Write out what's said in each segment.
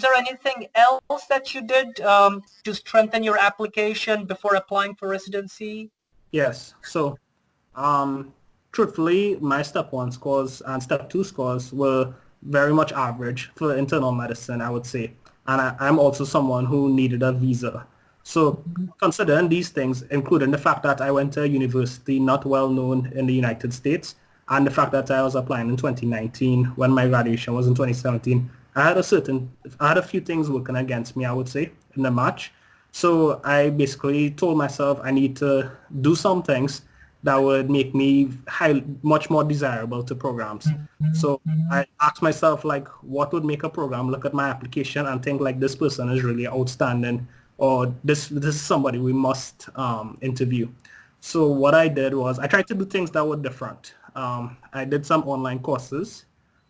there anything else that you did to strengthen your application before applying for residency? Yes. So, truthfully, my step 1 scores and step 2 scores were very much average for internal medicine, I would say. And I'm also someone who needed a visa. So considering these things, including the fact that I went to a university not well known in the United States, and the fact that I was applying in 2019 when my graduation was in 2017, I had a few things working against me, I would say, in the match. So I basically told myself I need to do some things that would make me much more desirable to programs. So I asked myself, like, what would make a program look at my application and think like this person is really outstanding, or this is somebody we must interview. So what I did was I tried to do things that were different. I did some online courses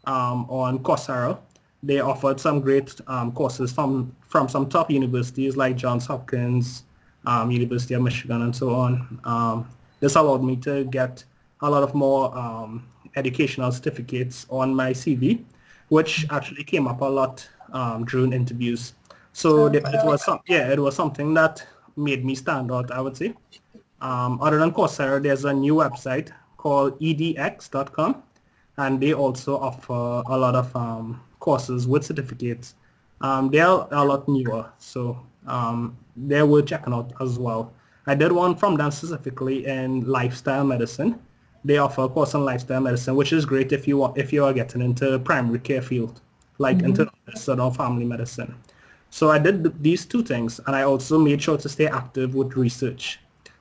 on Coursera. They offered some great courses from some top universities like Johns Hopkins, University of Michigan, and so on. This allowed me to get a lot of more educational certificates on my CV, which actually came up a lot during interviews. So it was something that made me stand out, I would say. Other than Coursera, there's a new website called edx.com, and they also offer a lot of courses with certificates. They are a lot newer, so they're worth checking out as well. I did one from them specifically in lifestyle medicine. They offer a course in lifestyle medicine, which is great if you are getting into primary care field, like internal medicine or family medicine. So I did these two things, and I also made sure to stay active with research.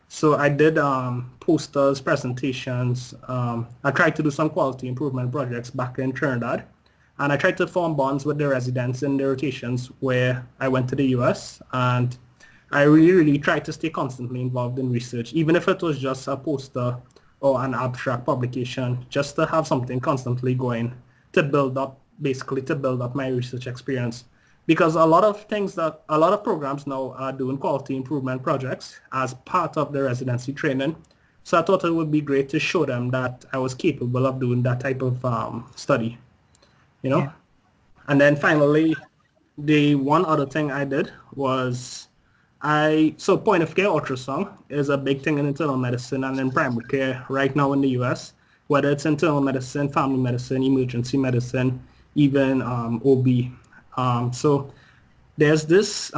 So I did posters, presentations. I tried to do some quality improvement projects back in Trinidad, and I tried to form bonds with the residents in the rotations where I went to the US, and I really tried to stay constantly involved in research, even if it was just a poster or an abstract publication, just to have something constantly going to build up my research experience. Because a lot of programs now are doing quality improvement projects as part of their residency training. So I thought it would be great to show them that I was capable of doing that type of study, Yeah. And then finally, the one other thing I did was so point of care ultrasound is a big thing in internal medicine and in primary care right now in the US, whether it's internal medicine, family medicine, emergency medicine, even OB. So there's this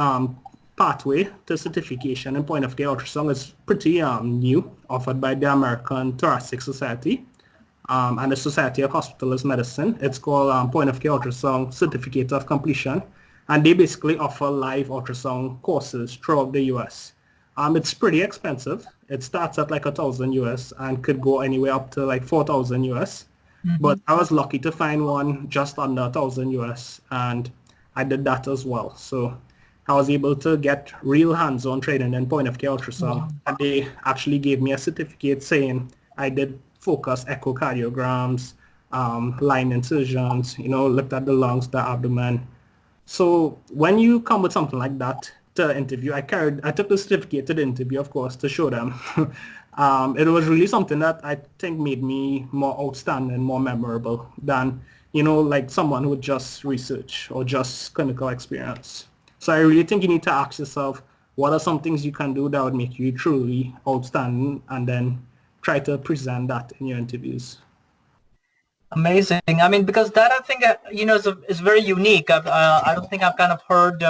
pathway to certification in point of care ultrasound. It's pretty new, offered by the American Thoracic Society and the Society of Hospitalist Medicine. It's called point of care ultrasound certificate of completion. And they basically offer live ultrasound courses throughout the US. It's pretty expensive. It starts at like $1,000 US and could go anywhere up to like $4,000 US. But I was lucky to find one just under $1,000 US, and I did that as well. So I was able to get real hands-on training in point of care ultrasound. And they actually gave me a certificate saying I did focus echocardiograms, line incisions, looked at the lungs, the abdomen. So when you come with something like that to interview, I took the certificate to the interview, of course, to show them. It was really something that I think made me more outstanding, more memorable than, like someone who would just research or just clinical experience. So I really think you need to ask yourself, what are some things you can do that would make you truly outstanding, and then try to present that in your interviews. Amazing. I mean, because that I think is very unique. I don't think I've kind of heard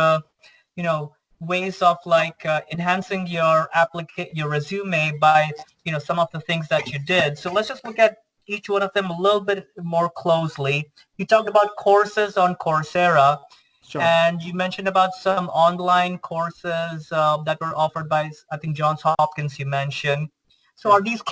ways of like enhancing your resume by some of the things that you did. So let's just look at each one of them a little bit more closely. You talked about courses on Coursera, Sure. And you mentioned about some online courses that were offered by, I think, Johns Hopkins. You mentioned. So are these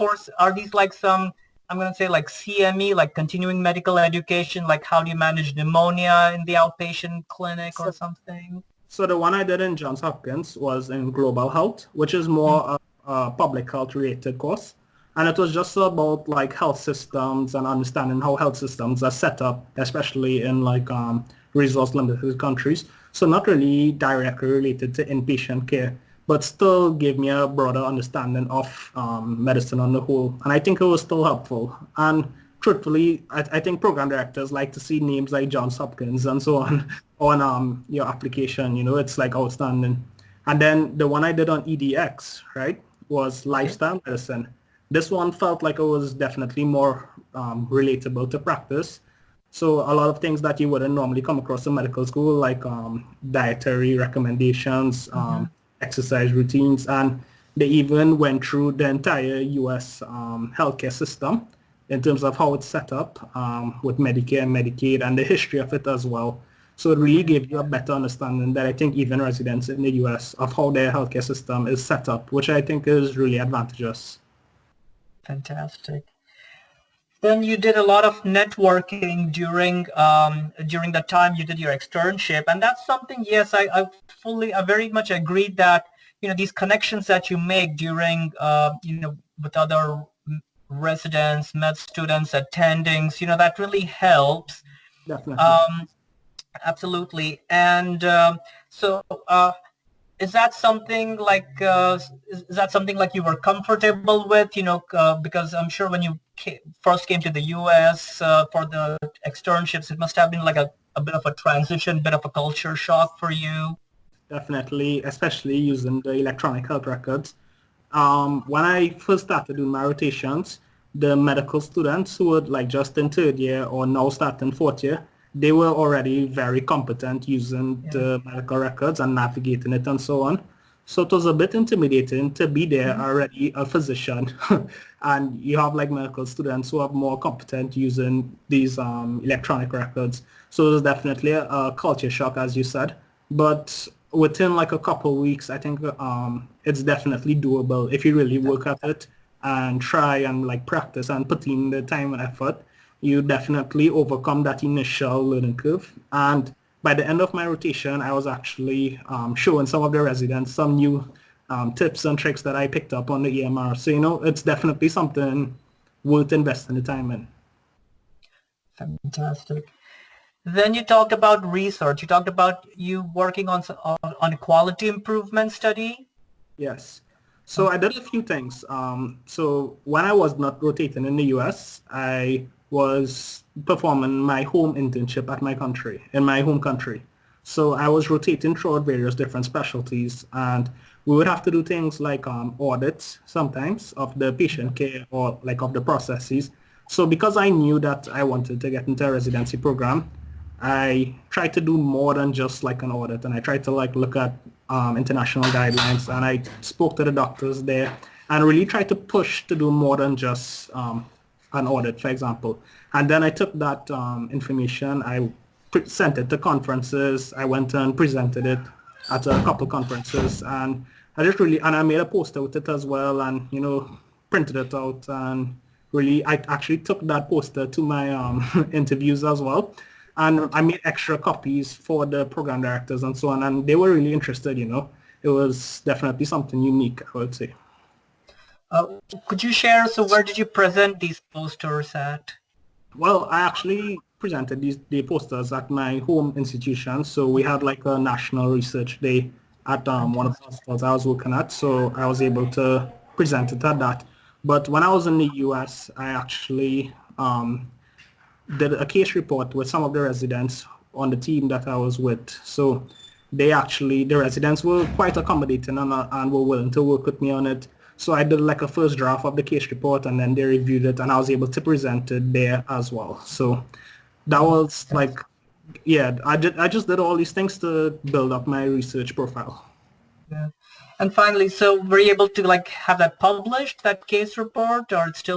like some, I'm going to say like CME, like continuing medical education, like how do you manage pneumonia in the outpatient clinic or something? So the one I did in Johns Hopkins was in global health, which is more a public health related course. And it was just about like health systems and understanding how health systems are set up, especially in like resource limited countries. So not really directly related to inpatient care, but still gave me a broader understanding of medicine on the whole. And I think it was still helpful. And truthfully, I think program directors like to see names like Johns Hopkins and so on your application. You know, it's like outstanding. And then the one I did on EDX, right, was Okay. lifestyle medicine. This one felt like it was definitely more relatable to practice. So a lot of things that you wouldn't normally come across in medical school, like dietary recommendations, exercise routines, and they even went through the entire U.S. Healthcare system in terms of how it's set up with Medicare and Medicaid and the history of it as well. So it really gave you a better understanding that I think even residents in the U.S. of how their healthcare system is set up, which I think is really advantageous. Fantastic. Then you did a lot of networking during the time you did your externship, and that's something. Yes, I very much agree that these connections that you make during with other residents, med students, attendings, that really helps. Definitely. Um, Absolutely, and so. Is that something like is that something like you were comfortable with? Because I'm sure when you first came to the U.S. For the externships, it must have been like a bit of a transition, bit of a culture shock for you. Definitely, especially using the electronic health records. When I first started doing my rotations, the medical students who were like just in third year or now starting fourth year, they were already very competent using Yeah. the medical records and navigating it and so on. So it was a bit intimidating to be there Mhm. already a physician and you have like medical students who are more competent using these electronic records. So it was definitely a culture shock, as you said. But within like a couple of weeks, I think it's definitely doable if you really work at it and try and like practice and put in the time and effort. You definitely overcome that initial learning curve. And by the end of my rotation, I was actually showing some of the residents some new tips and tricks that I picked up on the EMR. So, it's definitely something worth investing the time in. Fantastic. Then you talked about research. You talked about you working on a quality improvement study. Yes. So I did a few things. So when I was not rotating in the US, I was performing my home internship at in my home country. So I was rotating throughout various different specialties, and we would have to do things like audits sometimes of the patient care or like of the processes. So because I knew that I wanted to get into a residency program, I tried to do more than just like an audit, and I tried to like look at international guidelines, and I spoke to the doctors there and really tried to push to do more than just an audit, for example. And then I took that information, I sent it to conferences, I went and presented it at a couple conferences, and I made a poster with it as well, and printed it out, and really I actually took that poster to my interviews as well. And I made extra copies for the program directors and so on, and they were really interested. It was definitely something unique, I would say. Uh, could you share? So where did you present these posters at? Well, I actually presented the posters at my home institution. So we had like a national research day at one of the Fantastic. hospitals I was working at. So I was able to present it at that. But when I was in the US, I actually did a case report with some of the residents on the team that I was with. So the residents were quite accommodating and were willing to work with me on it. So I did like a first draft of the case report, and then they reviewed it, and I was able to present it there as well. So that Oh, was like, yeah, I just did all these things to build up my research profile. yeah. And finally, so were you able to like have that published, that case report, or it's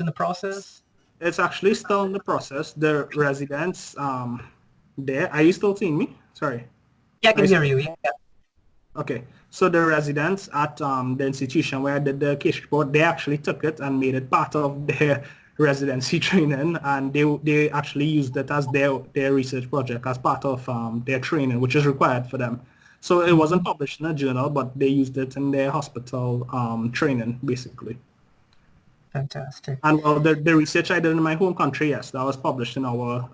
in the process? It's actually still in the process. The residents there, are you still seeing me? Sorry. Yeah, I Are can you hear still you. Yeah. Okay, so the residents at the institution where I did the case report, they actually took it and made it part of their residency training, and they actually used it as their research project as part of their training, which is required for them. So it wasn't Mhm. published in a journal, but they used it in their hospital training, basically. Fantastic. And well, the research I did in my home country, yes, that was published in our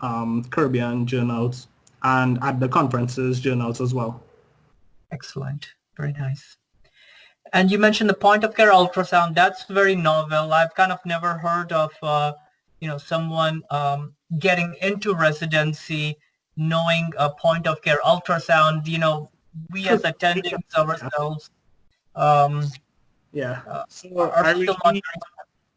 Caribbean journals and at the conferences journals as well. Excellent. Very nice. And you mentioned the point of care ultrasound. That's very novel. I've kind of never heard of someone getting into residency, knowing a point of care ultrasound, we as attendings ourselves um, Yeah. So are I still not really,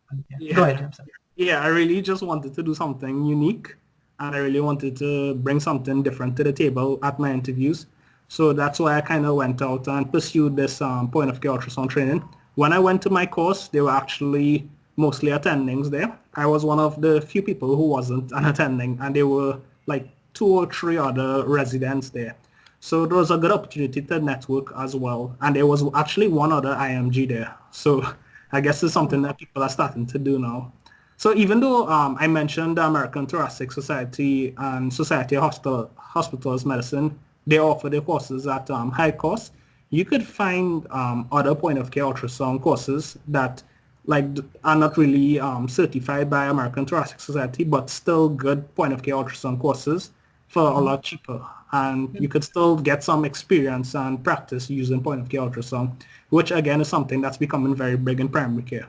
very. Yeah. Go ahead, yeah, I'm sorry. yeah, I really just wanted to do something unique, and I really wanted to bring something different to the table at my interviews. So that's why I kind of went out and pursued this point of care ultrasound training. When I went to my course, they were actually mostly attendings there. I was one of the few people who wasn't an attending, and there were like two or three other residents there. So there was a good opportunity to network as well. And there was actually one other IMG there. So I guess it's something that people are starting to do now. So even though I mentioned the American Thoracic Society and Society of Hospitals Medicine, they offer their courses at high cost, you could find other point of care ultrasound courses that like are not really certified by American Thoracic Society, but still good point of care ultrasound courses for a lot cheaper. And you could still get some experience and practice using point of care ultrasound, which again is something that's becoming very big in primary care.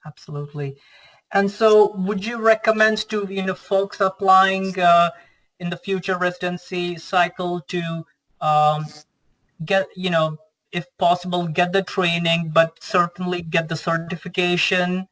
Absolutely. And so would you recommend to, folks applying in the future residency cycle to get, if possible, get the training, but certainly get the certification?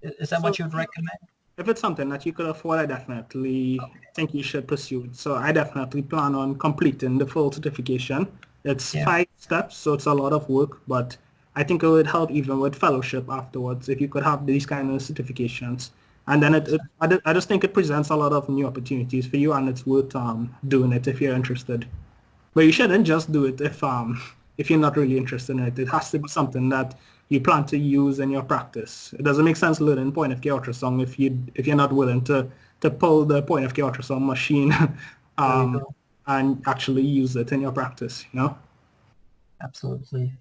Is that So what you'd recommend? if it's something that you could afford, I definitely think you should pursue it. So I definitely plan on completing the full certification. It's Yeah. 5 steps, so it's a lot of work, but I think it would help even with fellowship afterwards if you could have these kind of certifications. And then I just think it presents a lot of new opportunities for you, and it's worth doing it if you're interested. But you shouldn't just do it if you're not really interested in it. It has to be something that you plan to use in your practice. It doesn't make sense learning point of care ultrasound if you're not willing to pull the point of care ultrasound machine and actually use it in your practice, Absolutely.